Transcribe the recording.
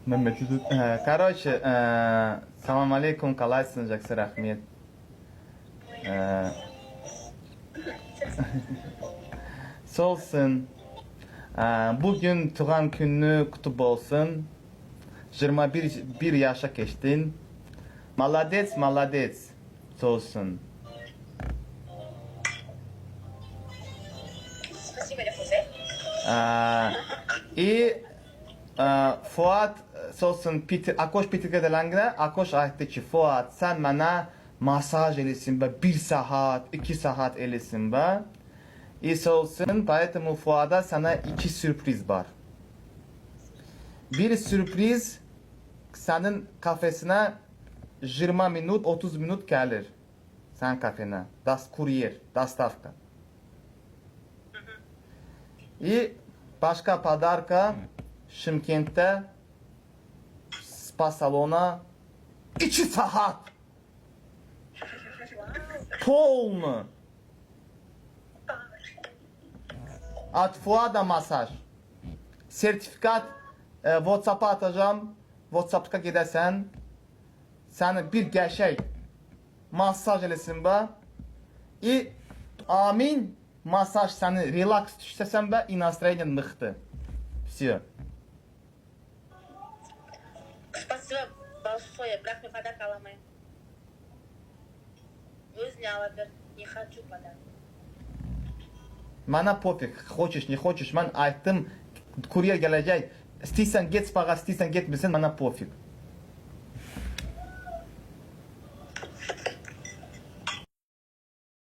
Mehmet Yusuf. Короче, салам алейкум, қалайсың, жақсы рахмет. Солсын, bugün tuğan günü kutlu olsun. 21 yaşa geçtin. Молодец, молодец. Солсын. Спасибо, Лехузе. И Fuat solsun Akoş Peter'e delangına Akoş ayette ki Fuat sen bana masaj eləsin be 1 saat 2 saat eləsin be. И solsun поэтому Fuat'a sana 2 sürpriz var. Bir sürpriz senin kafesine 20 minut 30 minut gelir. Sen kafene. Das kuryer, доставка. И başka подарка Şımkent'te spa salona 2 saat. Polnu. At Fuat'a masaj. Sertifikat WhatsApp'a atacağım. WhatsApp'a gidersen sana bir gerçek masaj eləsin be. И amin masaj seni relax düşsesen be и настроение мықты. Все. Спасибо большое, бірақ мен подарок аламын. Өзіне ала бер, не хочу подарок. Bana pofiq, хочешь, не хочешь, ben aytdım, kuryer gelecek. İstəyirsən get spağa, istəyirsən getməsin, bana pofiq.